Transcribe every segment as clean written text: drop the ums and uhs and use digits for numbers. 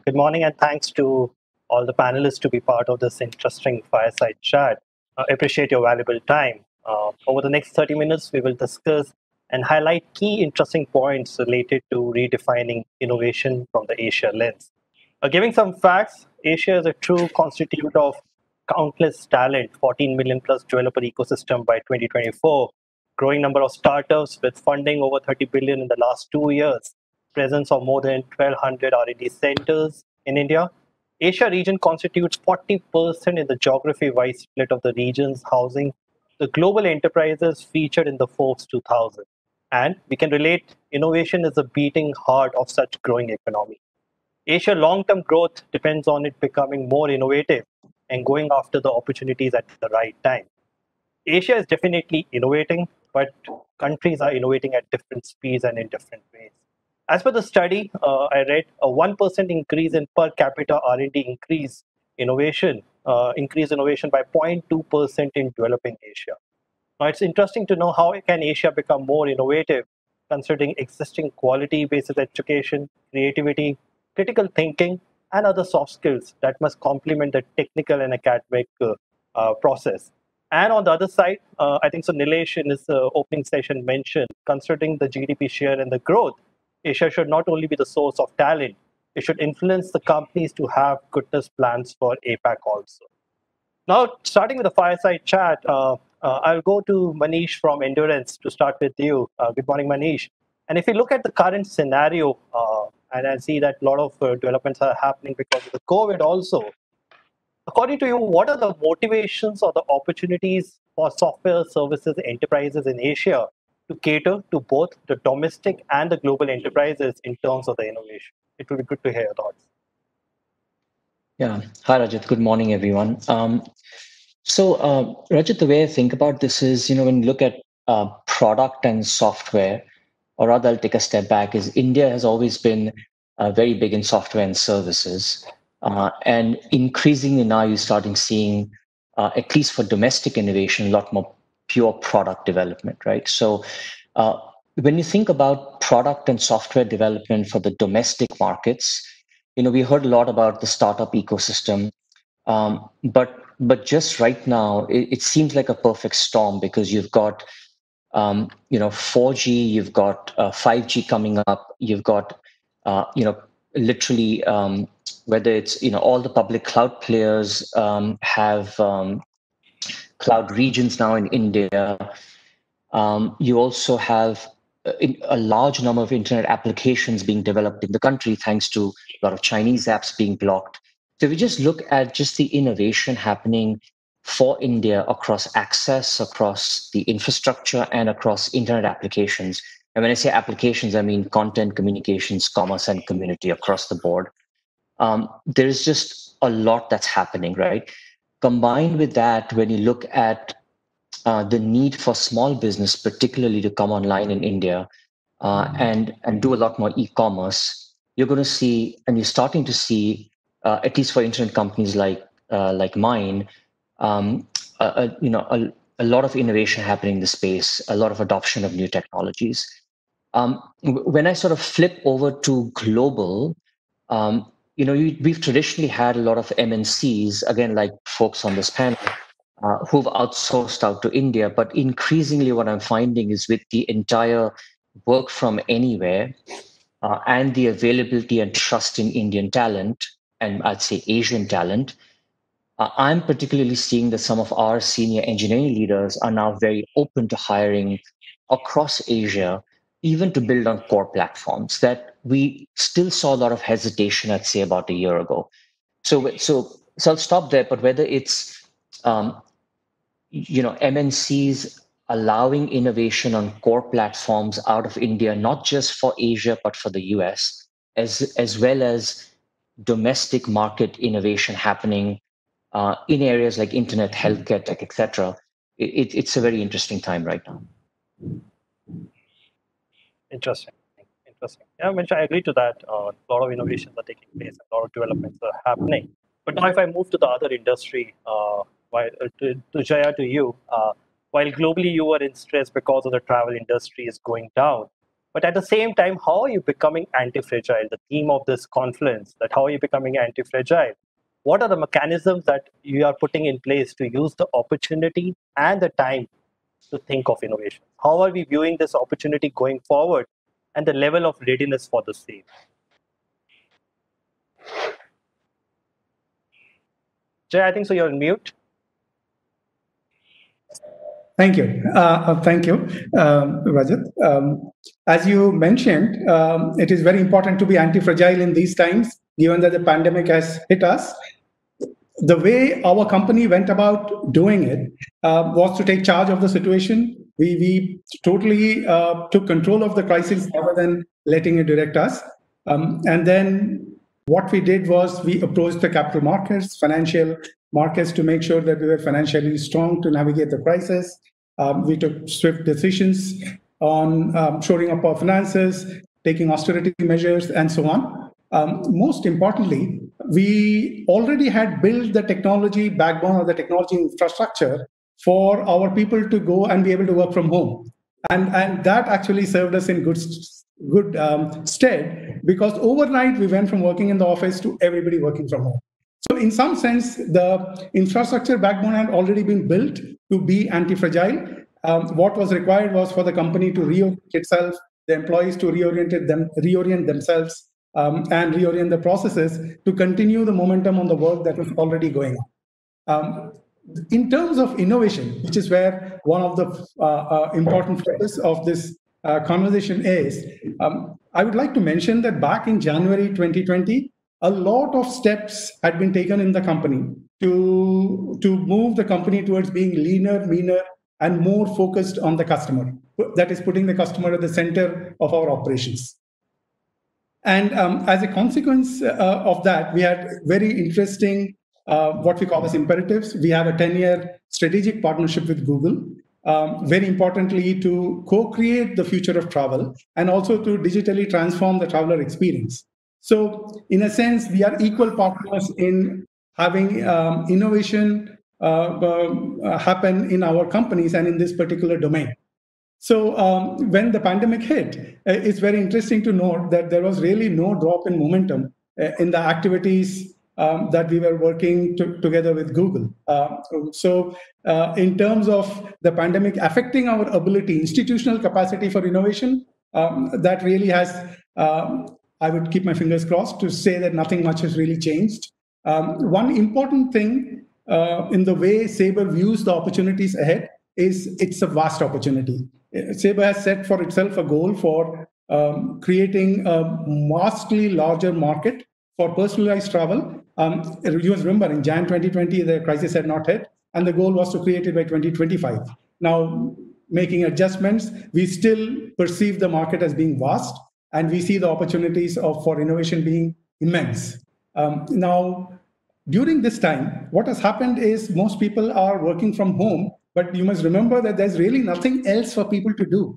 Good morning, and thanks to all the panelists to be part of this interesting fireside chat. I appreciate your valuable time. Over the next 30 minutes, we will discuss and highlight key interesting points related to redefining innovation from the Asia lens. Giving some facts, Asia is a true constitute of countless talent, 14 million plus developer ecosystem by 2024, growing number of startups with funding over 30 billion in the last 2 years, presence of more than 1,200 R&D centers in India. Asia region constitutes 40% in the geography-wise split of the regions housing the global enterprises featured in the Forbes 2000. And we can relate innovation is the beating heart of such growing economy. Asia long-term growth depends on it becoming more innovative and going after the opportunities at the right time. Asia is definitely innovating, but countries are innovating at different speeds and in different ways. As per the study, I read a 1% increase in per capita R&D increase innovation by 0.2% in developing Asia. Now, it's interesting to know how can Asia become more innovative, considering existing quality-based education, creativity, critical thinking, and other soft skills that must complement the technical and academic process. And on the other side, I think so Nilesh in his opening session mentioned, considering the GDP share and the growth, Asia should not only be the source of talent, it should influence the companies to have goodness plans for APAC also. Now, starting with the fireside chat, I'll go to Manish from Endurance to start with you. Good morning, Manish. And if you look at the current scenario, and I see that a lot of developments are happening because of the COVID also, according to you, what are the motivations or the opportunities for software services enterprises in Asia to cater to both the domestic and the global enterprises in terms of the innovation? It would be good to hear your thoughts. Yeah. Hi, Rajat. Good morning, everyone. Rajat, the way I think about this is, when you look at product and software, or rather, I'll take a step back, is India has always been very big in software and services. And increasingly now you're starting seeing, at least for domestic innovation, a lot more pure product development, right? So when you think about product and software development for the domestic markets, we heard a lot about the startup ecosystem, but just right now, it seems like a perfect storm because you've got 4G, you've got 5G coming up, you've got literally whether it's all the public cloud players have cloud regions now in India. You also have a large number of internet applications being developed in the country thanks to a lot of Chinese apps being blocked. So if we just look at just the innovation happening for India across access, across the infrastructure, and across internet applications. And when I say applications, I mean content, communications, commerce, and community across the board. There's just a lot that's happening, right? Combined with that, when you look at the need for small business, particularly to come online in India and do a lot more e-commerce, you're going to see, and you're starting to see, at least for internet companies like mine, a lot of innovation happening in the space, a lot of adoption of new technologies. When I sort of flip over to global, we've traditionally had a lot of MNCs, again, like folks on this panel, who've outsourced out to India. But increasingly, what I'm finding is with the entire work from anywhere and the availability and trust in Indian talent, and I'd say Asian talent, I'm particularly seeing that some of our senior engineering leaders are now very open to hiring across Asia, even to build on core platforms that we still saw a lot of hesitation, I'd say, about a year ago. So I'll stop there. But whether it's MNCs allowing innovation on core platforms out of India, not just for Asia, but for the US, as well as domestic market innovation happening in areas like internet, healthcare, tech, etc. It's a very interesting time right now. Interesting. Yeah, Manish, I agree to that. A lot of innovations are taking place, a lot of developments are happening. But now, if I move to the other industry, to Jaya, to you, while globally you were in stress because of the travel industry is going down, But at the same time, how are you becoming anti-fragile? The theme of this conference, that how are you becoming anti-fragile? What are the mechanisms that you are putting in place to use the opportunity and the time to think of innovation? How are we viewing this opportunity going forward and the level of readiness for the same? Jay, I think so you're on mute. Thank you. Thank you, Rajat. As you mentioned, it is very important to be anti-fragile in these times, given that the pandemic has hit us. The way our company went about doing it was to take charge of the situation. We totally took control of the crisis rather than letting it direct us. And then what we did was we approached the capital markets, financial markets, to make sure that we were financially strong to navigate the crisis. We took swift decisions on shoring up our finances, taking austerity measures, and so on. Most importantly, we already had built the technology backbone or the technology infrastructure for our people to go and be able to work from home. And that actually served us in good stead, because overnight we went from working in the office to everybody working from home. So in some sense, the infrastructure backbone had already been built to be anti-fragile. What was required was for the company to reorient itself, the employees to reorient themselves, and reorient the processes to continue the momentum on the work that was already going on. In terms of innovation, which is where one of the important focus of this conversation is, I would like to mention that back in January 2020, a lot of steps had been taken in the company to move the company towards being leaner, meaner, and more focused on the customer. That is, putting the customer at the center of our operations. And as a consequence of that, we had very interesting, what we call as imperatives. We have a 10-year strategic partnership with Google, very importantly, to co-create the future of travel and also to digitally transform the traveler experience. So in a sense, we are equal partners in having innovation happen in our companies and in this particular domain. So when the pandemic hit, it's very interesting to note that there was really no drop in momentum in the activities that we were working together with Google. So in terms of the pandemic affecting our ability, institutional capacity for innovation, that really has, I would keep my fingers crossed to say that nothing much has really changed. One important thing in the way Sabre views the opportunities ahead is it's a vast opportunity. Sabre has set for itself a goal for creating a vastly larger market for personalized travel. You must remember, in Jan 2020, the crisis had not hit, and the goal was to create it by 2025. Now, making adjustments, we still perceive the market as being vast, and we see the opportunities for innovation being immense. Now, during this time, what has happened is most people are working from home, but you must remember that there's really nothing else for people to do.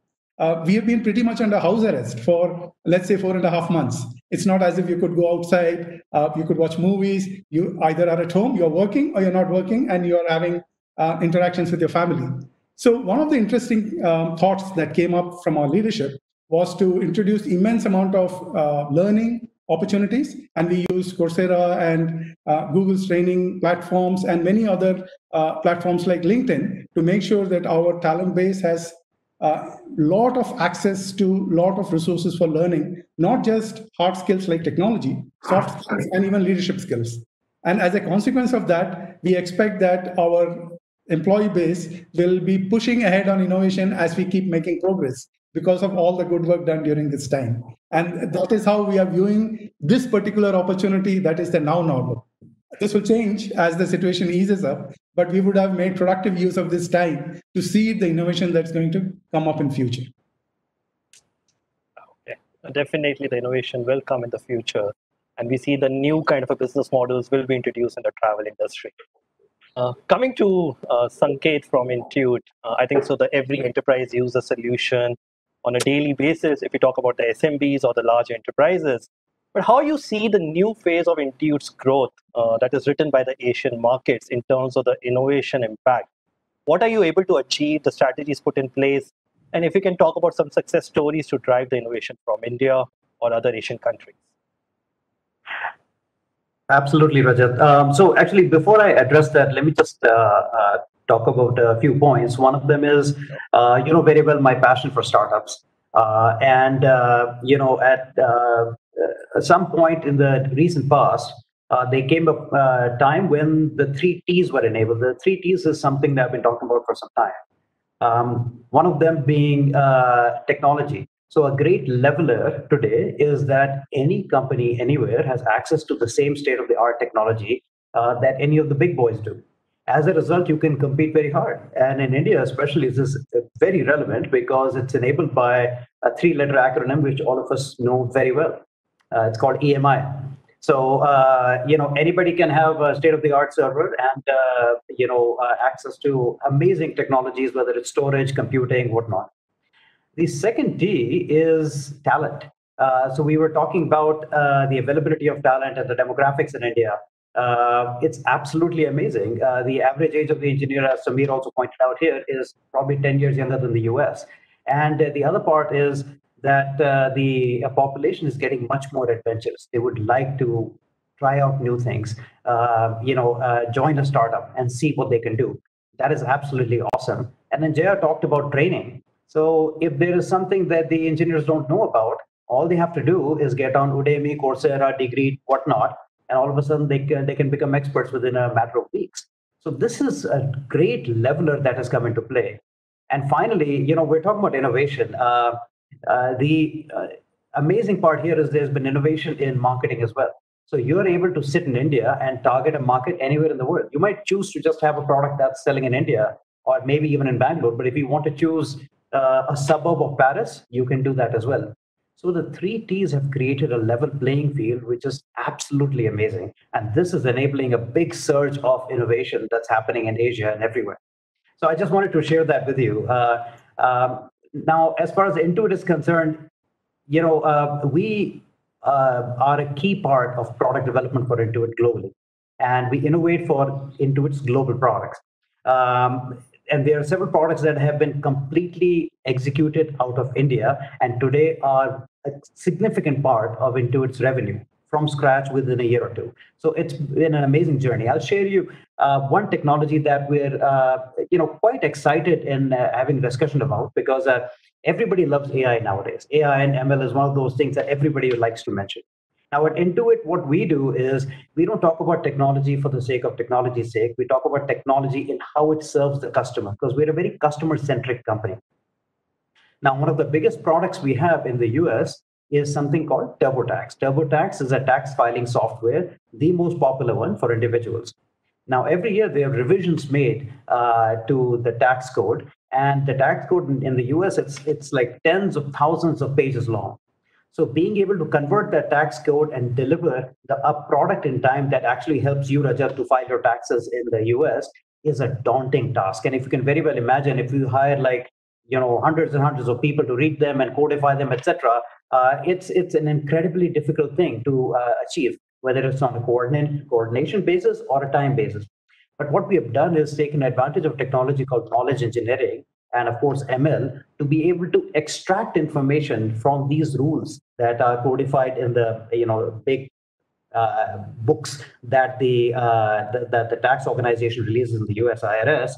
We have been pretty much under house arrest for, let's say, 4.5 months. It's not as if you could go outside, you could watch movies. You either are at home, you're working, or you're not working, and you're having interactions with your family. So one of the interesting thoughts that came up from our leadership was to introduce immense amount of learning opportunities, and we use Coursera and Google's training platforms and many other platforms like LinkedIn to make sure that our talent base has a lot of access to a lot of resources for learning, not just hard skills like technology, soft skills, and even leadership skills. And as a consequence of that, we expect that our employee base will be pushing ahead on innovation as we keep making progress because of all the good work done during this time. And that is how we are viewing this particular opportunity, that is the now normal. This will change as the situation eases up, but we would have made productive use of this time to see the innovation that's going to come up in future. Okay. Definitely the innovation will come in the future, and we see the new kind of a business models will be introduced in the travel industry. Coming to Sanket from Intuit, I think so that every enterprise uses a solution on a daily basis if we talk about the SMBs or the large enterprises. But how you see the new phase of Intuit's growth that is written by the Asian markets in terms of the innovation impact? What are you able to achieve, the strategies put in place, And if you can talk about some success stories to drive the innovation from India or other Asian countries. Absolutely, Rajat. So actually, before I address that, let me just talk about a few points. One of them is, you know very well my passion for startups. You know, at some point in the recent past, there came a time when the three T's were enabled. The three T's is something that I've been talking about for some time. One of them being technology. So a great leveler today is that any company anywhere has access to the same state-of-the-art technology that any of the big boys do. As a result, you can compete very hard. And in India, especially, this is very relevant because it's enabled by a three-letter acronym, which all of us know very well. It's called EMI. So, you know, anybody can have a state-of-the-art server and, you know, access to amazing technologies, whether it's storage, computing, whatnot. The second T is talent. So we were talking about the availability of talent and the demographics in India. It's absolutely amazing. The average age of the engineer, as Samir also pointed out here, is probably 10 years younger than the US. And the other part is that the population is getting much more adventurous. They would like to try out new things, you know, join a startup and see what they can do. That is absolutely awesome. And then Jaya talked about training. So if there is something that the engineers don't know about, all they have to do is get on Udemy, Coursera, Degree, whatnot, and all of a sudden they can become experts within a matter of weeks. So this is a great leveler that has come into play. And finally, you know, we're talking about innovation. The amazing part here is there's been innovation in marketing as well. So you're able to sit in India and target a market anywhere in the world. You might choose to just have a product that's selling in India or maybe even in Bangalore. But if you want to choose a suburb of Paris, you can do that as well. So the three T's have created a level playing field, which is absolutely amazing. And this is enabling a big surge of innovation that's happening in Asia and everywhere. So I just wanted to share that with you. Now, as far as Intuit is concerned, you know, we are a key part of product development for Intuit globally. And we innovate for Intuit's global products. And there are several products that have been completely executed out of India and today are a significant part of Intuit's revenue from scratch within a year or two. So it's been an amazing journey. I'll share you one technology that we're you know, quite excited in having a discussion about because everybody loves AI nowadays. AI and ML is one of those things that everybody likes to mention. Now at Intuit, what we do is we don't talk about technology for the sake of technology's sake. We talk about technology in how it serves the customer because we're a very customer-centric company. Now, one of the biggest products we have in the US is something called TurboTax. TurboTax is a tax filing software, the most popular one for individuals. Now, every year there are revisions made to the tax code, and the tax code in the US, it's like tens of thousands of pages long. So being able to convert that tax code and deliver a product in time that actually helps you, Rajat, to file your taxes in the US is a daunting task. And if you can very well imagine, if you hire like, you know, hundreds and hundreds of people to read them and codify them, etc., it's an incredibly difficult thing to achieve, whether it's on a coordination basis or a time basis. But what we have done is taken advantage of technology called knowledge engineering and of course ML to be able to extract information from these rules that are codified in the, you know, big books that the tax organization releases in the US IRS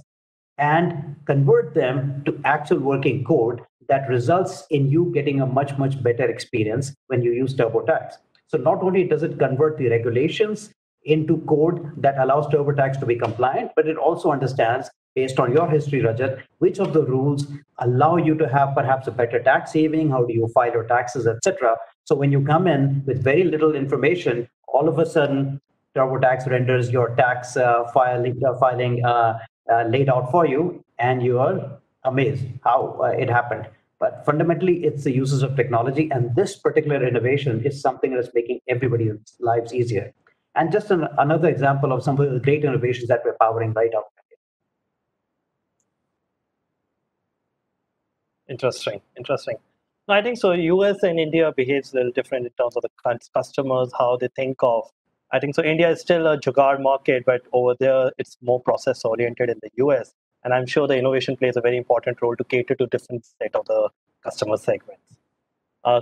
and convert them to actual working code that results in you getting a much, much better experience when you use TurboTax. So not only does it convert the regulations into code that allows TurboTax to be compliant, but it also understands, based on your history, Rajat, which of the rules allow you to have perhaps a better tax saving, how do you file your taxes, etc. So when you come in with very little information, all of a sudden, TurboTax renders your tax filing laid out for you, and you are amazed how it happened. But fundamentally, it's the uses of technology, and this particular innovation is something that's making everybody's lives easier. And just another example of some of the great innovations that we're powering right out. Interesting. I think so. US and India behaves a little different in terms of the customers, how they think of. I think so. India is still a jugaad market, but over there it's more process oriented in the US. And I'm sure the innovation plays a very important role to cater to different set of the customer segments.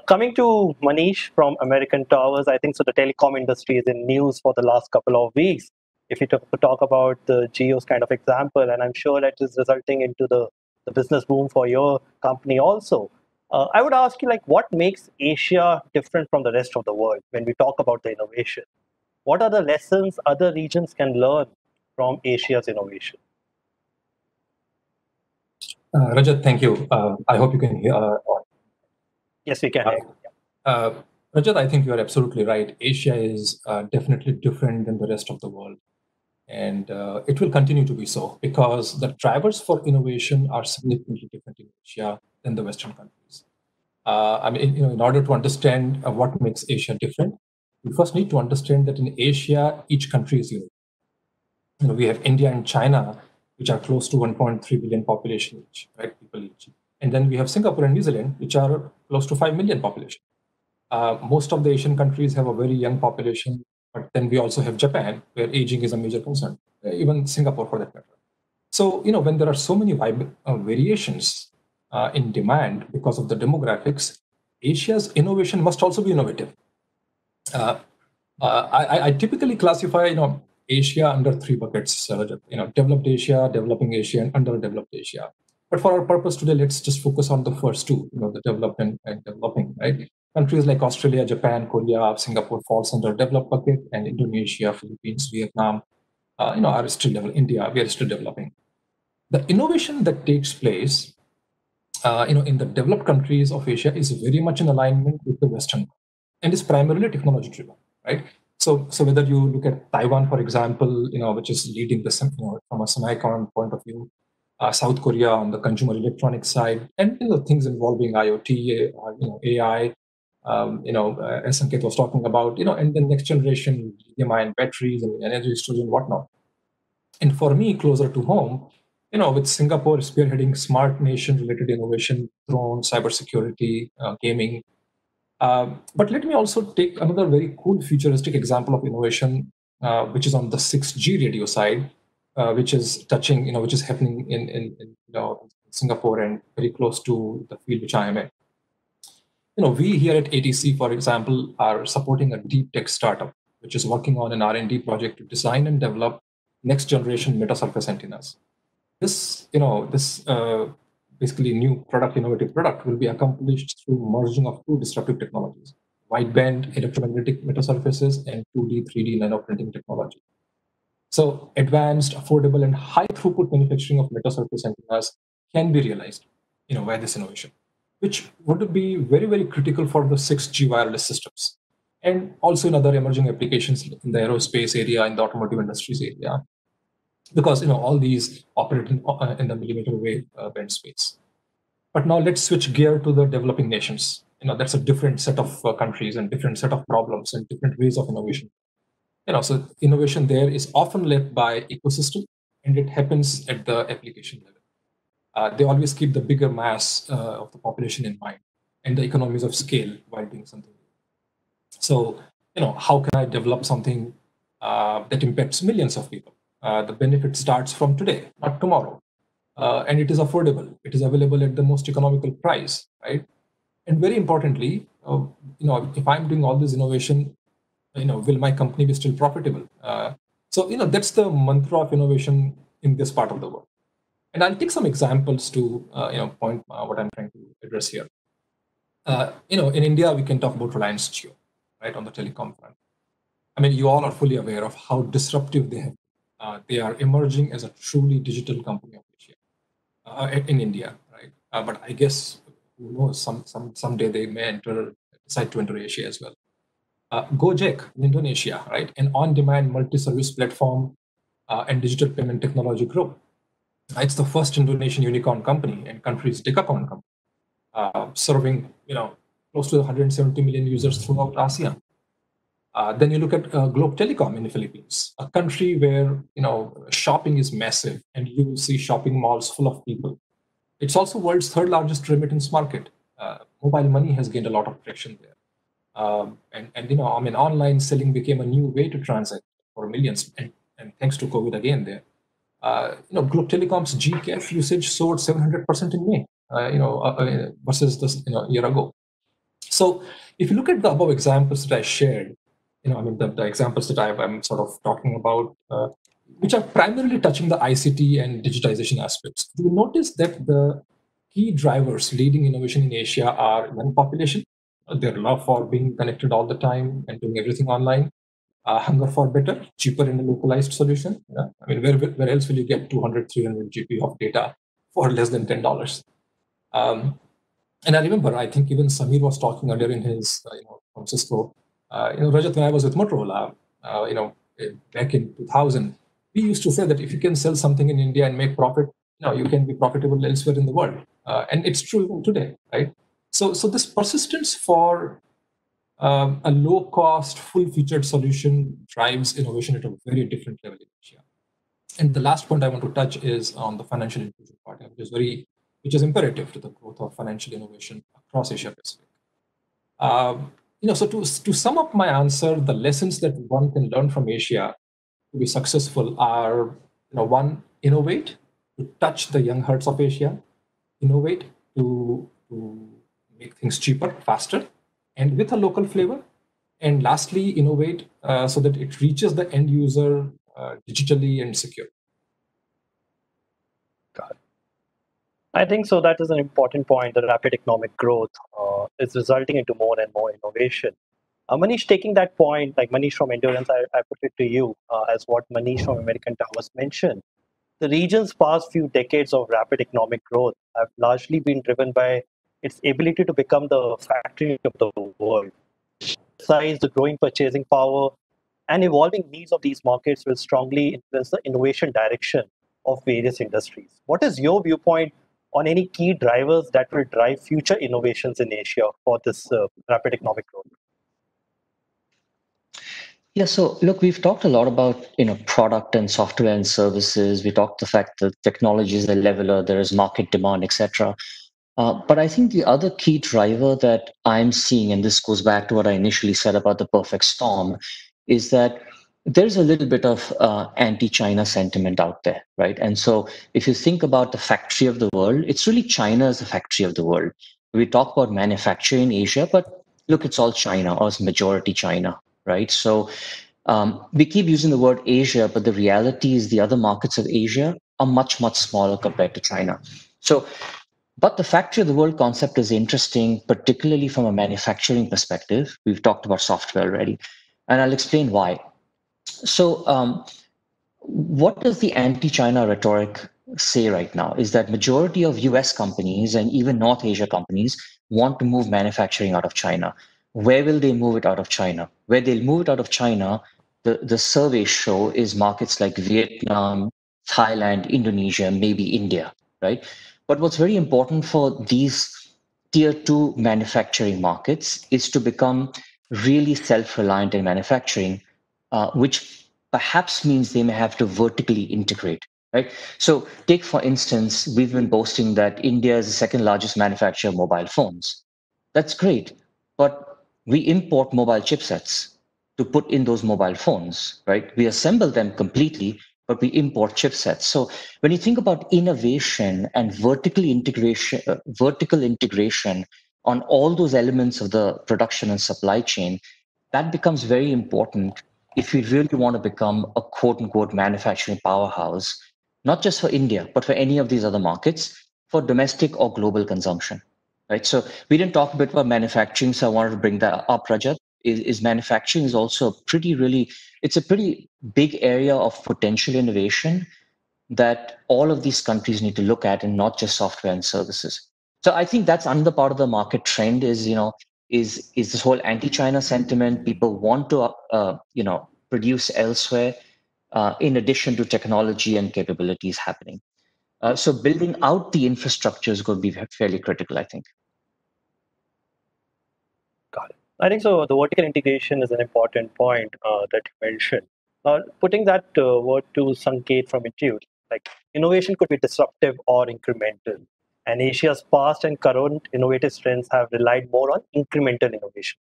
Coming to Manish from American Towers, I think so the telecom industry is in news for the last couple of weeks. If you talk about the Geos kind of example, and I'm sure that is resulting into the business boom for your company also. I would ask you, like, what makes Asia different from the rest of the world when we talk about the innovation? What are the lessons other regions can learn from Asia's innovation? Rajat, thank you. I hope you can hear. Yes, we can hear you. Rajat, I think you are absolutely right. Asia is definitely different than the rest of the world. And it will continue to be so because the drivers for innovation are significantly different in Asia than the Western countries. I mean, in order to understand what makes Asia different, we first need to understand that in Asia, each country is unique. We have India and China, which are close to 1.3 billion population each, right? People each. And then we have Singapore and New Zealand, which are close to 5 million population. Most of the Asian countries have a very young population, but then we also have Japan, where aging is a major concern, even Singapore for that matter. So, when there are so many variations in demand because of the demographics, Asia's innovation must also be innovative. I typically classify, Asia under three buckets, developed Asia, developing Asia, and underdeveloped Asia. But for our purpose today, let's just focus on the first two, the developed and developing, right? Countries like Australia, Japan, Korea, Singapore falls under developed bucket, and Indonesia, Philippines, Vietnam, are still India, we are still developing. The innovation that takes place, in the developed countries of Asia is very much in alignment with the Western and is primarily technology driven, right? So whether you look at Taiwan, for example, which is leading the from a semicon point of view, South Korea on the consumer electronics side, and things involving IoT, AI, as Sanket was talking about, and the next generation lithium-ion batteries and energy storage and whatnot. And for me, closer to home, with Singapore spearheading smart nation-related innovation, drones, cybersecurity, gaming. But let me also take another very cool futuristic example of innovation, which is on the 6G radio side, which is touching, which is happening in Singapore and very close to the field which I am in. We here at ATC, for example, are supporting a deep tech startup, which is working on an R&D project to design and develop next generation metasurface antennas. This, basically new innovative product will be accomplished through merging of two disruptive technologies, wideband electromagnetic metasurfaces and 2D, 3D nanoprinting technology. So advanced, affordable, and high throughput manufacturing of metasurface antennas can be realized, via this innovation, which would be very, very critical for the 6G wireless systems, and also in other emerging applications in the aerospace area, in the automotive industries area, because all these operate in the millimeter wave band space. But now let's switch gear to the developing nations. That's a different set of countries and different set of problems and different ways of innovation. So innovation there is often led by ecosystem, and it happens at the application level. They always keep the bigger mass of the population in mind and the economies of scale while doing something. So, how can I develop something that impacts millions of people? The benefit starts from today, not tomorrow. And it is affordable. It is available at the most economical price, right? And very importantly, if I'm doing all this innovation, will my company be still profitable? So that's the mantra of innovation in this part of the world. And I'll take some examples to point what I'm trying to address here. In India, we can talk about Reliance Jio, right, on the telecom front. I mean, you all are fully aware of how disruptive they have. They are emerging as a truly digital company of Asia in India, right? But I guess who knows, someday they may decide to enter Asia as well. Gojek in Indonesia, right? An on-demand multi-service platform and digital payment technology group. It's the first Indonesian unicorn company and country's decacorn company, serving close to 170 million users throughout ASEAN. Then you look at Globe Telecom in the Philippines, a country where shopping is massive, and you will see shopping malls full of people. It's also world's third largest remittance market. Mobile money has gained a lot of traction there. Online selling became a new way to transact for millions, and thanks to COVID again there. Globe Telecom's GKF usage soared 700% in May, versus this year ago. So if you look at the above examples that I shared, the examples that I'm sort of talking about, which are primarily touching the ICT and digitization aspects, you will notice that the key drivers leading innovation in Asia are young population, their love for being connected all the time and doing everything online, hunger for better, cheaper and a localized solution. Where else will you get 200, 300 GB of data for less than $10? And I remember, I think even Samir was talking earlier in his, from Cisco, Rajat, when I was with Motorola, back in 2000, we used to say that if you can sell something in India and make profit, you can be profitable elsewhere in the world. And it's true even today, right? So this persistence for a low-cost, full-featured solution drives innovation at a very different level in Asia. And the last point I want to touch is on the financial inclusion part, which is imperative to the growth of financial innovation across Asia Pacific. So to sum up my answer, the lessons that one can learn from Asia to be successful are, one, innovate to touch the young hearts of Asia, innovate to make things cheaper, faster, and with a local flavor. And lastly, innovate so that it reaches the end user digitally and secure. Got it. I think so. That is an important point. The rapid economic growth is resulting into more and more innovation. Manish, taking that point, like Manish from Endurance, I put it to you as what Manish from American Towers mentioned. The region's past few decades of rapid economic growth have largely been driven by its ability to become the factory of the world. Size, the growing purchasing power, and evolving needs of these markets will strongly influence the innovation direction of various industries. What is your viewpoint on any key drivers that will drive future innovations in Asia for this rapid economic growth? Yeah, so look, we've talked a lot about product and software and services. We talked the fact that technology is a leveler, there is market demand, etc. But I think the other key driver that I'm seeing, and this goes back to what I initially said about the perfect storm, is that there's a little bit of anti-China sentiment out there, right? And so if you think about the factory of the world, it's really China as the factory of the world. We talk about manufacturing in Asia, but look, it's all China, or it's majority China, right? So we keep using the word Asia, but the reality is the other markets of Asia are much, much smaller compared to China. But the factory of the world concept is interesting, particularly from a manufacturing perspective. We've talked about software already, and I'll explain why. So what does the anti-China rhetoric say right now is that majority of US companies and even North Asia companies want to move manufacturing out of China. Where will they move it out of China? Where they'll move it out of China, the surveys show is markets like Vietnam, Thailand, Indonesia, maybe India, right? But what's very important for these tier 2 manufacturing markets is to become really self-reliant in manufacturing, which perhaps means they may have to vertically integrate, right? So take, for instance, we've been boasting that India is the second largest manufacturer of mobile phones. That's great, but we import mobile chipsets to put in those mobile phones, right? We assemble them completely, but we import chipsets. So when you think about innovation and vertical integration on all those elements of the production and supply chain, that becomes very important if we really want to become a quote unquote manufacturing powerhouse, not just for India, but for any of these other markets for domestic or global consumption, right? So we didn't talk a bit about manufacturing, so I wanted to bring that up, Rajat. Is manufacturing is also it's a pretty big area of potential innovation that all of these countries need to look at, and not just software and services. So I think that's another part of the market trend is this whole anti-China sentiment. People want to produce elsewhere in addition to technology and capabilities happening. So building out the infrastructure is going to be fairly critical, I think. Got it. I think so. The vertical integration is an important point that you mentioned. Putting that word to Sanket from Intuit, like innovation could be disruptive or incremental. And Asia's past and current innovative trends have relied more on incremental innovations,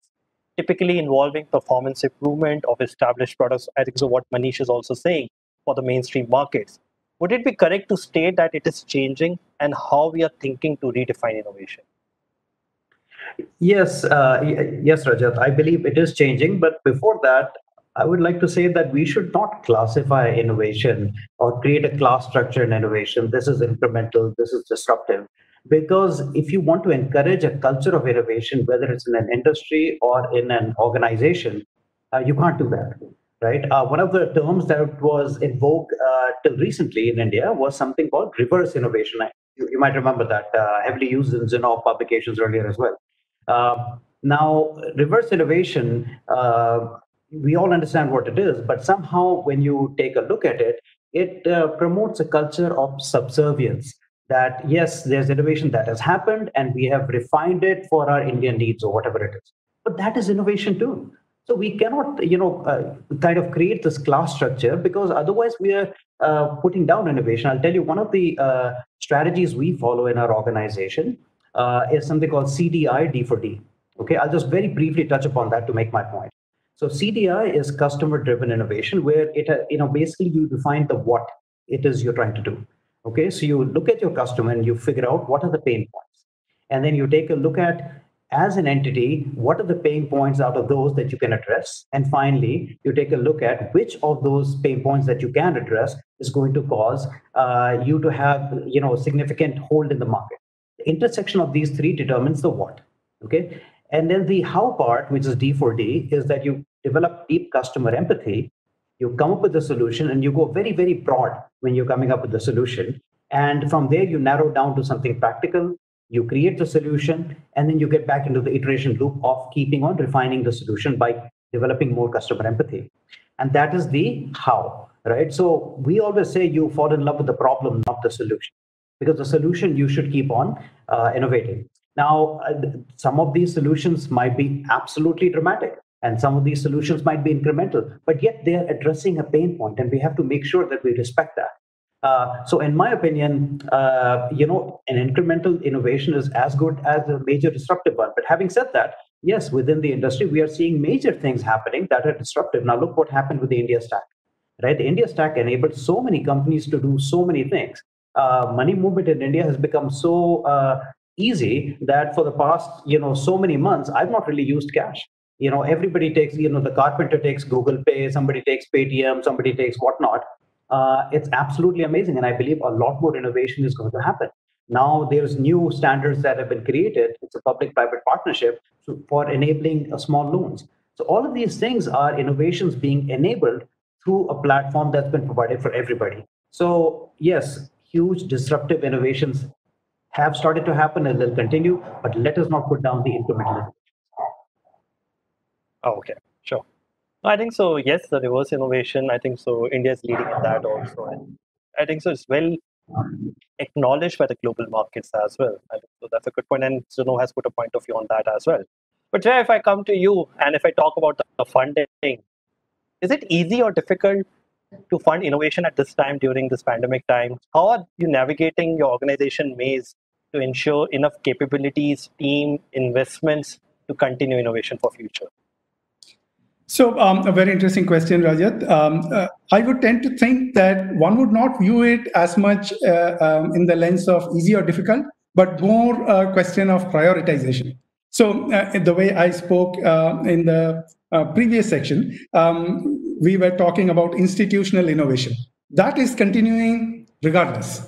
typically involving performance improvement of established products. I think so. What Manish is also saying for the mainstream markets. would it be correct to state that it is changing, and how we are thinking to redefine innovation? Yes, yes, Rajat. I believe it is changing. But before that, I would like to say that we should not classify innovation or create a class structure in innovation. This is incremental, this is disruptive. Because if you want to encourage a culture of innovation, whether it's in an industry or in an organization, you can't do that, right? One of the terms that was in vogue till recently in India was something called reverse innovation. You might remember that, heavily used in Zinnov publications earlier as well. Now, reverse innovation, we all understand what it is, but somehow when you take a look at it, it promotes a culture of subservience. That yes, there's innovation that has happened and we have refined it for our Indian needs or whatever it is. But that is innovation too. So we cannot, kind of create this class structure, because otherwise we are putting down innovation. I'll tell you, one of the strategies we follow in our organization is something called CDI, D for D. Okay, I'll just very briefly touch upon that to make my point. So CDI is customer-driven innovation, where it, basically you define the what it is you're trying to do. Okay, so you look at your customer and you figure out what are the pain points, and then you take a look at, as an entity, what are the pain points out of those that you can address, and finally you take a look at which of those pain points that you can address is going to cause you to have significant hold in the market. The intersection of these three determines the what. Okay, and then the how part, which is D for D, is that you develop deep customer empathy. You come up with a solution and you go very, very broad when you're coming up with the solution. And from there, you narrow down to something practical. You create the solution, and then you get back into the iteration loop of keeping on refining the solution by developing more customer empathy. And that is the how, right? So we always say you fall in love with the problem, not the solution, because the solution you should keep on innovating. Now, some of these solutions might be absolutely dramatic, and some of these solutions might be incremental, but yet they're addressing a pain point, and we have to make sure that we respect that. So in my opinion, an incremental innovation is as good as a major disruptive one. But having said that, yes, within the industry, we are seeing major things happening that are disruptive. Now, look what happened with the India Stack, right? The India Stack enabled so many companies to do so many things. Money movement in India has become so easy that for the past, so many months, I've not really used cash. Everybody takes, the carpenter takes Google Pay, somebody takes Paytm, somebody takes whatnot. It's absolutely amazing. And I believe a lot more innovation is going to happen. Now there's new standards that have been created. It's a public-private partnership for enabling small loans. So all of these things are innovations being enabled through a platform that's been provided for everybody. So yes, huge disruptive innovations have started to happen and they'll continue, but let us not put down the incremental. Oh, okay, sure. I think so. Yes, the reverse innovation. I think so. India is leading in that also, and I think so. It's well acknowledged by the global markets as well. I think so. That's a good point, and Zinnov has put a point of view on that as well. But Jay, if I come to you and if I talk about the funding, is it easy or difficult to fund innovation at this time during this pandemic time? How are you navigating your organization maze to ensure enough capabilities, team, investments to continue innovation for future? So a very interesting question, Rajat. I would tend to think that one would not view it as much in the lens of easy or difficult, but more a question of prioritization. So the way I spoke in the previous section, we were talking about institutional innovation. That is continuing regardless,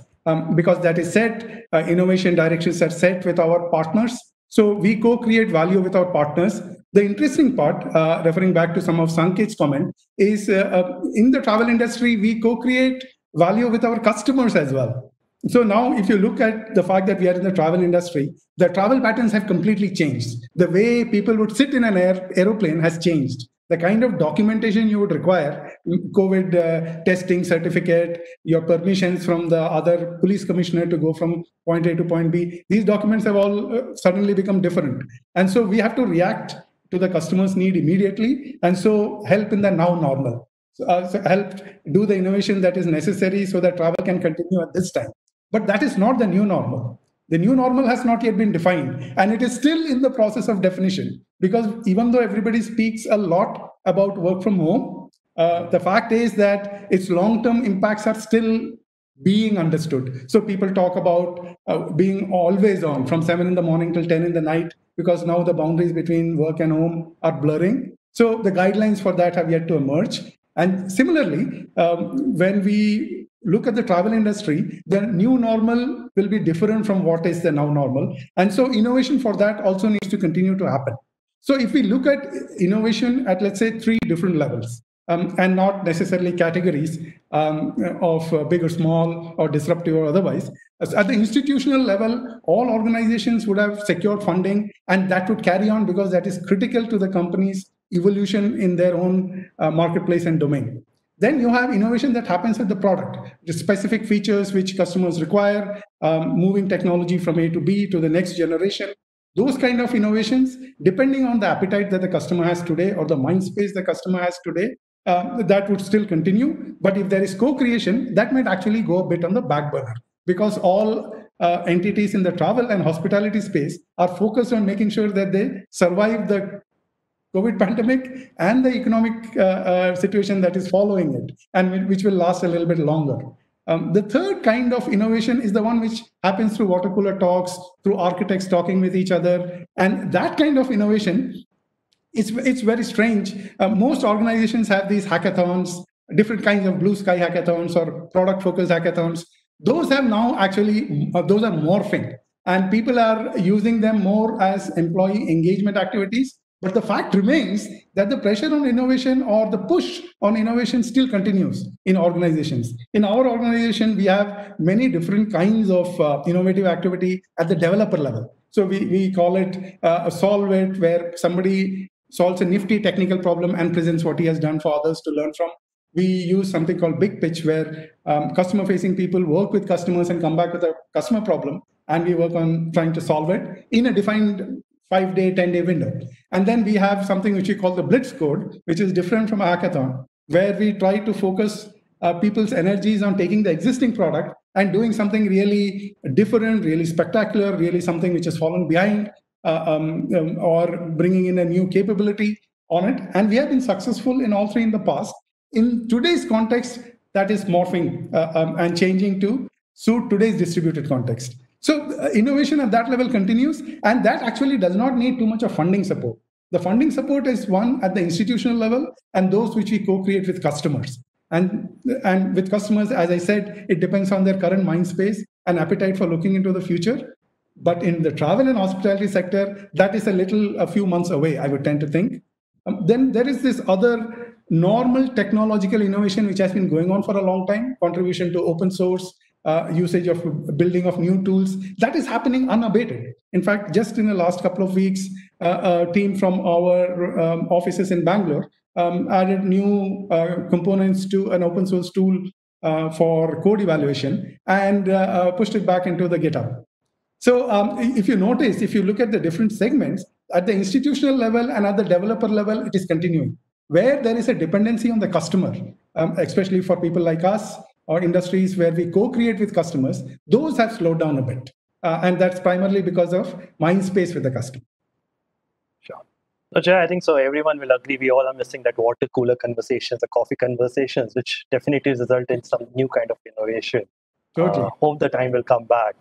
because that is set, innovation directions are set with our partners. So we co-create value with our partners. The interesting part, referring back to some of Sanket's comment, is in the travel industry, we co-create value with our customers as well. So now if you look at the fact that we are in the travel industry, the travel patterns have completely changed. The way people would sit in an aeroplane has changed. The kind of documentation you would require, COVID testing certificate, your permissions from the other police commissioner to go from point A to point B, these documents have all suddenly become different. And so we have to react to the customer's need immediately, and so help in the now normal. So help do the innovation that is necessary so that travel can continue at this time. But that is not the new normal. The new normal has not yet been defined, and it is still in the process of definition. Because even though everybody speaks a lot about work from home, the fact is that its long-term impacts are still being understood. So people talk about being always on from 7 in the morning till 10 in the night, because now the boundaries between work and home are blurring. So the guidelines for that have yet to emerge. And similarly, when we look at the travel industry, the new normal will be different from what is the now normal. And so innovation for that also needs to continue to happen. So if we look at innovation at, let's say, 3 different levels, and not necessarily categories of big or small or disruptive or otherwise. At the institutional level, all organizations would have secured funding, and that would carry on because that is critical to the company's evolution in their own marketplace and domain. Then you have innovation that happens at the product, the specific features which customers require, moving technology from A to B to the next generation. Those kind of innovations, depending on the appetite that the customer has today or the mind space the customer has today, that would still continue. But if there is co-creation, that might actually go a bit on the back burner, because all entities in the travel and hospitality space are focused on making sure that they survive the COVID pandemic and the economic situation that is following it, and which will last a little bit longer. The third kind of innovation is the one which happens through water cooler talks, through architects talking with each other. And that kind of innovation, it's very strange. Most organizations have these hackathons, different kinds of blue sky hackathons or product focused hackathons. Those have now actually, those are morphing, and people are using them more as employee engagement activities. But the fact remains that the pressure on innovation or the push on innovation still continues in organizations. In our organization, we have many different kinds of innovative activity at the developer level. So we call it a solve it, where somebody solves a nifty technical problem and presents what he has done for others to learn from. We use something called Big Pitch, where customer-facing people work with customers and come back with a customer problem, and we work on trying to solve it in a defined 5-day, 10-day window. And then we have something which we call the Blitz Code, which is different from a hackathon, where we try to focus people's energies on taking the existing product and doing something really different, really spectacular, really something which has fallen behind, or bringing in a new capability on it. And we have been successful in all 3 in the past. In today's context, that is morphing and changing to suit today's distributed context. So innovation at that level continues, and that actually does not need too much of funding support. The funding support is one at the institutional level, and those which we co-create with customers. And with customers, as I said, it depends on their current mind space and appetite for looking into the future. But in the travel and hospitality sector, that is a few months away, I would tend to think. Then there is this other normal technological innovation which has been going on for a long time, contribution to open source, usage of building of new tools, that is happening unabated. In fact, just in the last couple of weeks, a team from our offices in Bangalore added new components to an open source tool for code evaluation and pushed it back into the GitHub. So if you notice, if you look at the different segments, at the institutional level and at the developer level, it is continuing. Where there is a dependency on the customer, especially for people like us, or industries where we co-create with customers, those have slowed down a bit. And that's primarily because of mind space with the customer. Sure. So Jay, I think so everyone will agree we all are missing that water cooler conversations, the coffee conversations, which definitely result in some new kind of innovation. Totally. Hope the time will come back.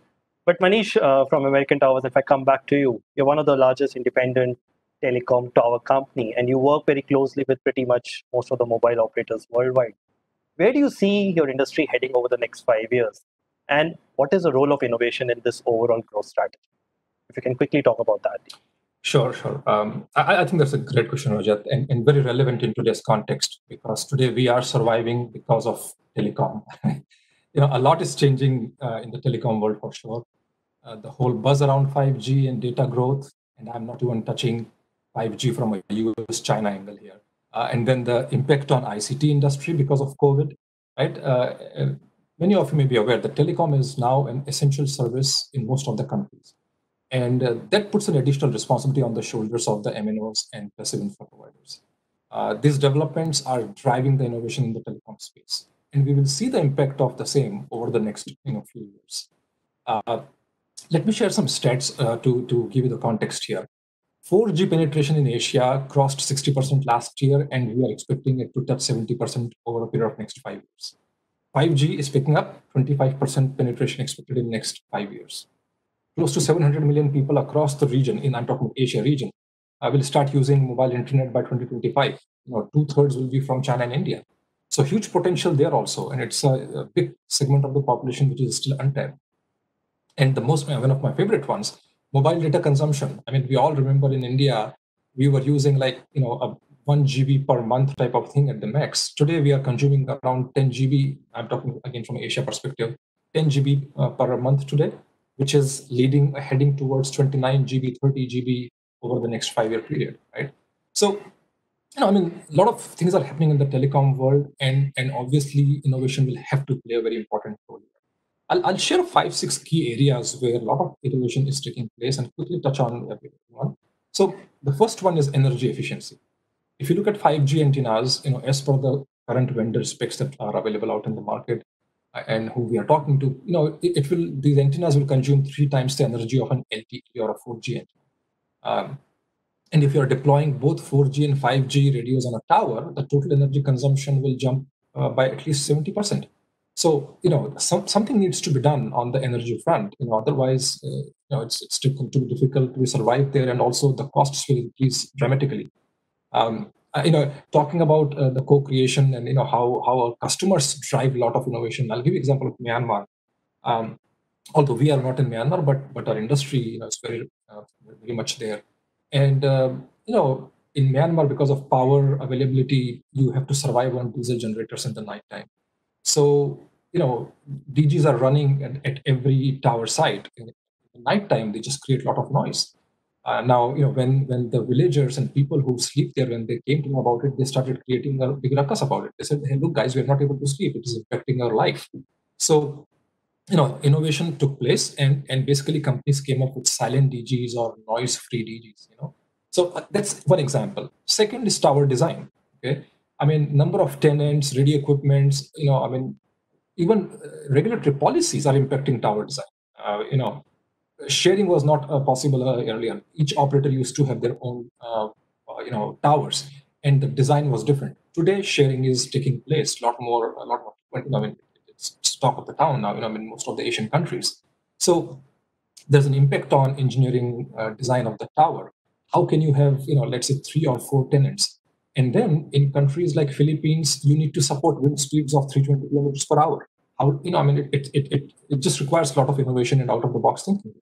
But Manish, from American Towers, if I come back to you, you're one of the largest independent telecom tower company, and you work very closely with pretty much most of the mobile operators worldwide. Where do you see your industry heading over the next 5 years? And what is the role of innovation in this overall growth strategy? If you can quickly talk about that. Sure. I think that's a great question, Rajat, and very relevant in today's context, because today we are surviving because of telecom. A lot is changing in the telecom world for sure. The whole buzz around 5G and data growth, and I'm not even touching 5G from a US-China angle here. And then the impact on ICT industry because of COVID, right? Many of you may be aware that telecom is now an essential service in most of the countries. And that puts an additional responsibility on the shoulders of the MNOs and passive infra providers. These developments are driving the innovation in the telecom space. And we will see the impact of the same over the next few years. Let me share some stats to give you the context here. 4G penetration in Asia crossed 60% last year, and we are expecting it to touch 70% over a period of next 5 years. 5G is picking up, 25% penetration expected in the next 5 years. Close to 700 million people across the region, I'm talking Asia region, will start using mobile internet by 2025. 2/3 will be from China and India. So huge potential there also, and it's a big segment of the population which is still untapped. And one of my favorite ones, mobile data consumption. I mean, we all remember in India, we were using a 1 GB per month type of thing at the max. Today, we are consuming around 10 GB. I'm talking again from Asia perspective, 10 GB per month today, which is heading towards 29 GB, 30 GB over the next 5-year period, right? So, a lot of things are happening in the telecom world, and obviously innovation will have to play a very important role. I'll share 5-6 key areas where a lot of innovation is taking place and quickly touch on everyone. So the first one is energy efficiency. If you look at 5G antennas, as per the current vendor specs that are available out in the market and who we are talking to, these antennas will consume 3 times the energy of an LTE or a 4G antenna. And if you're deploying both 4G and 5G radios on a tower, the total energy consumption will jump by at least 70%. So, something needs to be done on the energy front. Otherwise, it's too difficult to survive there, and also the costs will increase dramatically. Talking about the co-creation and how our customers drive a lot of innovation. I'll give you an example of Myanmar. Although we are not in Myanmar, but our industry, is very much there. And in Myanmar, because of power availability, you have to survive on diesel generators in the nighttime. So, DGs are running at every tower site. In the nighttime, they just create a lot of noise. Now, when the villagers and people who sleep there, when they came to know about it, they started creating a big ruckus about it. They said, hey, look, guys, we're not able to sleep. It is affecting our life. So, innovation took place, and basically companies came up with silent DGs or noise-free DGs, So that's one example. Second is tower design, okay? Number of tenants, radio equipments, even regulatory policies are impacting tower design. Sharing was not possible earlier. Each operator used to have their own, towers, and the design was different. Today, sharing is taking place a lot more. It's talk of the town now. In most of the Asian countries. So there's an impact on engineering design of the tower. How can you have, let's say 3 or 4 tenants? And then in countries like Philippines, you need to support wind speeds of 320 kilometers per hour. It just requires a lot of innovation and out of the box thinking.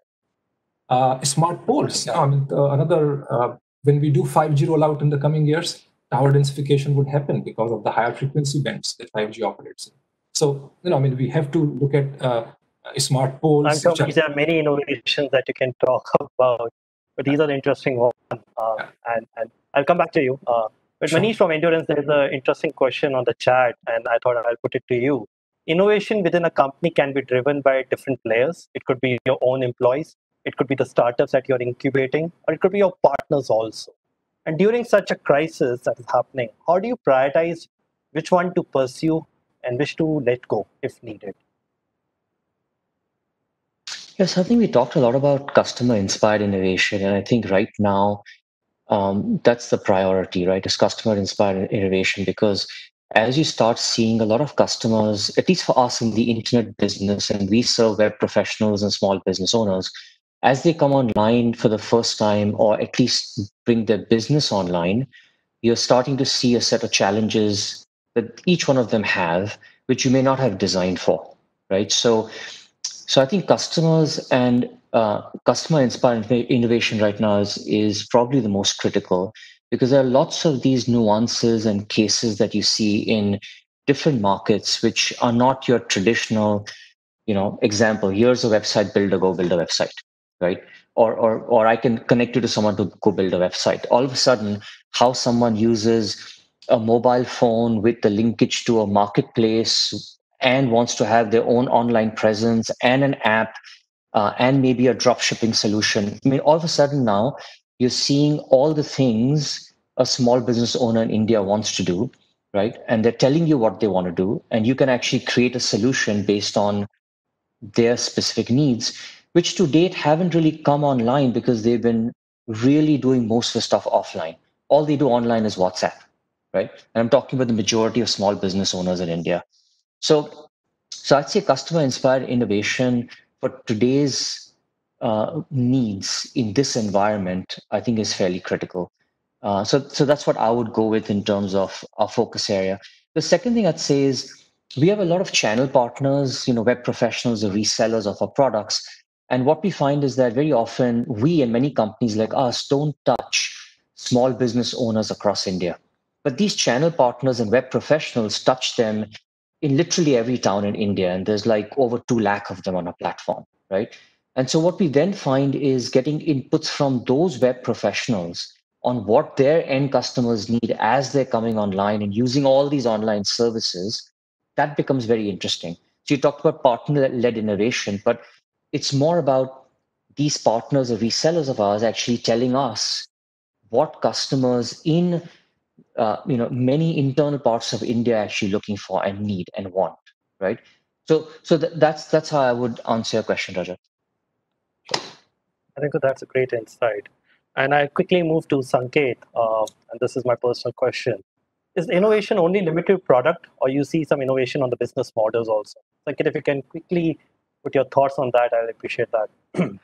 Smart poles. When we do 5G rollout in the coming years, tower densification would happen because of the higher frequency bands that 5G operates in. So, we have to look at smart poles. I'm sure there are many innovations that you can talk about, but these are the interesting ones. And I'll come back to you. But Manish from Endurance, there is an interesting question on the chat, and I thought I'll put it to you. Innovation within a company can be driven by different players. It could be your own employees, it could be the startups that you're incubating, or it could be your partners also. And during such a crisis that is happening, how do you prioritize which one to pursue and which to let go if needed? Yes, I think we talked a lot about customer-inspired innovation, and I think right now that's the priority, right? Is customer-inspired innovation, because as you start seeing a lot of customers, at least for us in the internet business, and we serve web professionals and small business owners, as they come online for the first time, or at least bring their business online, you're starting to see a set of challenges that each one of them have, which you may not have designed for, right? So I think customers and customer-inspired innovation right now is probably the most critical, because there are lots of these nuances and cases that you see in different markets, which are not your traditional, example. Here's a website builder, go build a website, right? Or I can connect you to someone to go build a website. All of a sudden, how someone uses a mobile phone with the linkage to a marketplace and wants to have their own online presence and an app and maybe a drop shipping solution. All of a sudden now you're seeing all the things a small business owner in India wants to do, right? And they're telling you what they want to do, and you can actually create a solution based on their specific needs, which to date haven't really come online because they've been really doing most of the stuff offline. All they do online is WhatsApp, right? And I'm talking about the majority of small business owners in India. So So I'd say customer-inspired innovation for today's needs in this environment, I think, is fairly critical. So that's what I would go with in terms of our focus area. The second thing I'd say is we have a lot of channel partners, web professionals or resellers of our products. And what we find is that very often we and many companies like us don't touch small business owners across India. But these channel partners and web professionals touch them in literally every town in India. And there's like over 2 lakh of them on a platform, right? And so what we then find is getting inputs from those web professionals on what their end customers need as they're coming online and using all these online services. That becomes very interesting. So you talked about partner-led innovation, but it's more about these partners or resellers of ours actually telling us what customers in many internal parts of India are actually looking for and need and want, right? So that's how I would answer your question, Rajat. I think that's a great insight. And I quickly move to Sanket, and this is my personal question. Is innovation only limited to product, or you see some innovation on the business models also? Sanket, if you can quickly put your thoughts on that, I'll appreciate that.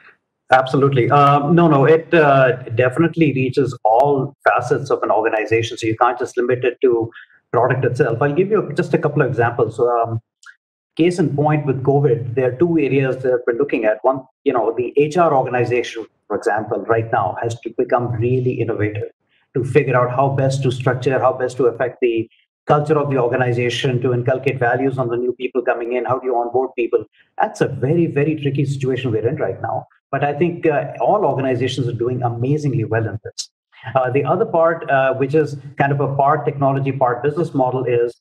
Absolutely. No, it definitely reaches all facets of an organization. So you can't just limit it to product itself. I'll give you just a couple of examples. Case in point with COVID, there are two areas that we're looking at. One, the HR organization, for example, right now has to become really innovative to figure out how best to structure, how best to affect the culture of the organization, to inculcate values on the new people coming in. How do you onboard people? That's a very, very tricky situation we're in right now. But I think all organizations are doing amazingly well in this. The other part, which is kind of a part technology, part business model, is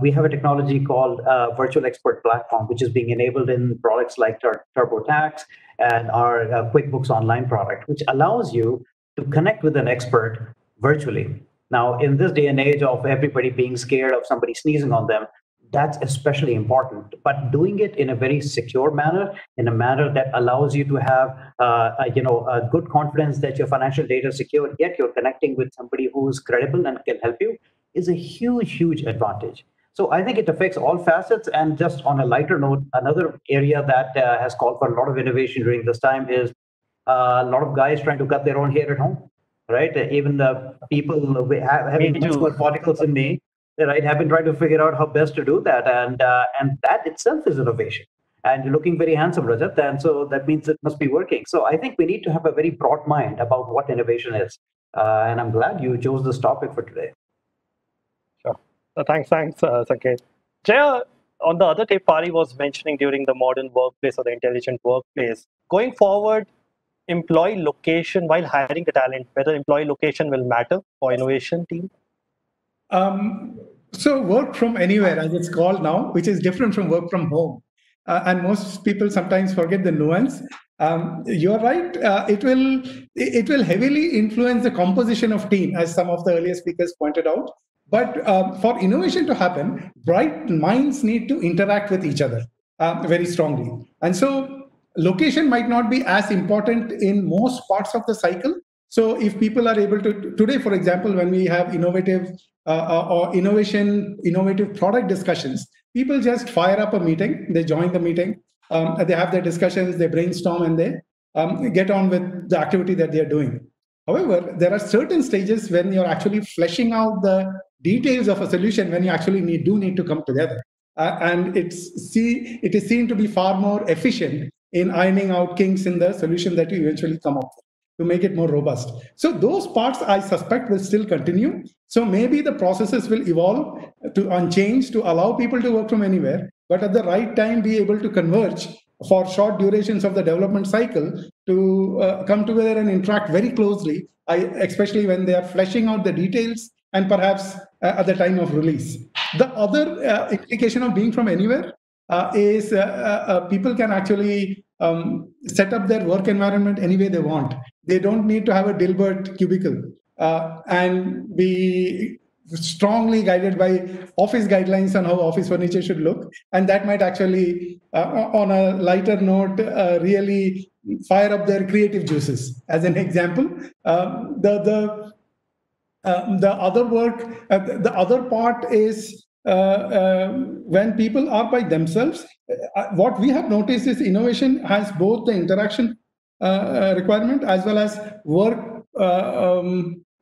we have a technology called Virtual Expert Platform, which is being enabled in products like TurboTax and our QuickBooks Online product, which allows you to connect with an expert virtually. Now, in this day and age of everybody being scared of somebody sneezing on them, that's especially important. But doing it in a very secure manner, in a manner that allows you to have a good confidence that your financial data is secure, yet you're connecting with somebody who's credible and can help you, is a huge, huge advantage. So I think it affects all facets. And just on a lighter note, another area that has called for a lot of innovation during this time is a lot of guys trying to cut their own hair at home, right? Even the people having much more follicles than me, right, have been trying to figure out how best to do that. And that itself is innovation. And you're looking very handsome, Rajat, and so that means it must be working. So I think we need to have a very broad mind about what innovation is. And I'm glad you chose this topic for today. Sure. Thanks, Sanket. Jaya, on the other day, Pari was mentioning during the modern workplace or the intelligent workplace, going forward, employee location while hiring the talent, whether employee location will matter for innovation team? So work from anywhere, as it's called now, which is different from work from home. And most people sometimes forget the nuance. You're right. It will heavily influence the composition of team, as some of the earlier speakers pointed out. But for innovation to happen, bright minds need to interact with each other very strongly. And so location might not be as important in most parts of the cycle. So if people are able to, today, for example, when we have innovative product discussions, people just fire up a meeting, they join the meeting, they have their discussions, they brainstorm, and they get on with the activity that they're doing. However, there are certain stages when you're actually fleshing out the details of a solution, when you actually need to come together. And it is seen to be far more efficient in ironing out kinks in the solution that you eventually come up with, to make it more robust. So those parts, I suspect, will still continue. So maybe the processes will evolve and change to allow people to work from anywhere, but at the right time be able to converge for short durations of the development cycle to come together and interact very closely, especially when they are fleshing out the details and perhaps at the time of release. The other implication of being from anywhere is people can actually set up their work environment any way they want. They don't need to have a Dilbert cubicle and be strongly guided by office guidelines on how office furniture should look. And that might actually, on a lighter note, really fire up their creative juices. As an example, the other part is when people are by themselves, what we have noticed is innovation has both the interaction requirement as well as work,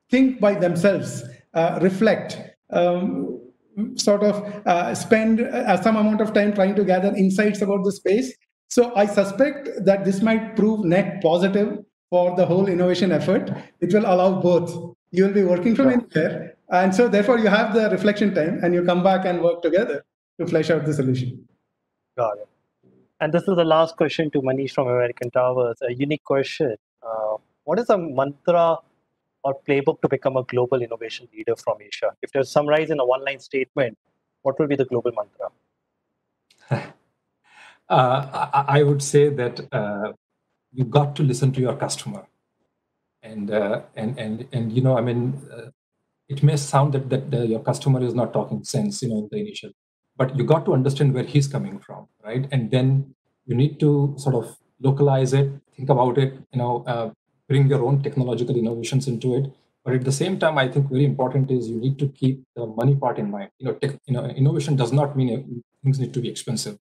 think by themselves, reflect, sort of spend some amount of time trying to gather insights about the space. So I suspect that this might prove net positive for the whole innovation effort. It will allow both. You will be working from anywhere, and so therefore you have the reflection time, and you come back and work together to flesh out the solution. Got it. And this is the last question to Manish from American Towers, a unique question. What is a mantra or playbook to become a global innovation leader from Asia? If you summarize in a one-line statement, what will be the global mantra? I would say that you got to listen to your customer, and you know, I mean, it may sound that your customer is not talking sense, you know, in the initial, but you got to understand where he's coming from, right? And then you need to sort of localize it, think about it, you know, bring your own technological innovations into it. But at the same time, I think very important is you need to keep the money part in mind. You know, innovation does not mean things need to be expensive.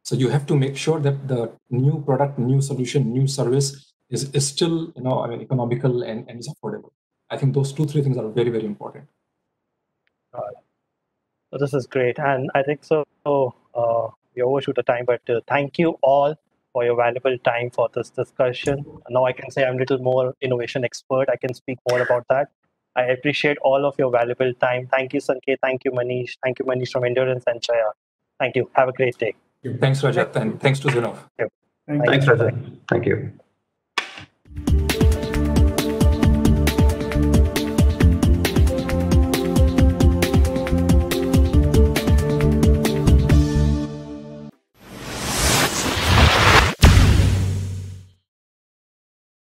So you have to make sure that the new product, new solution, new service is still, you know, I mean, economical and is affordable. I think those 2-3 things are very, very important. So this is great, and I think so. We overshoot the time, but thank you all for your valuable time for this discussion. Now I can say I'm a little more innovation expert. I can speak more about that. I appreciate all of your valuable time. Thank you, Sanket. Thank you, Manish. Thank you, Manish from Endurance, and Chaya. Thank you. Have a great day. Thanks, Rajat, and thanks to Zinnov. Thank you. Thanks, Rajat. Thank you.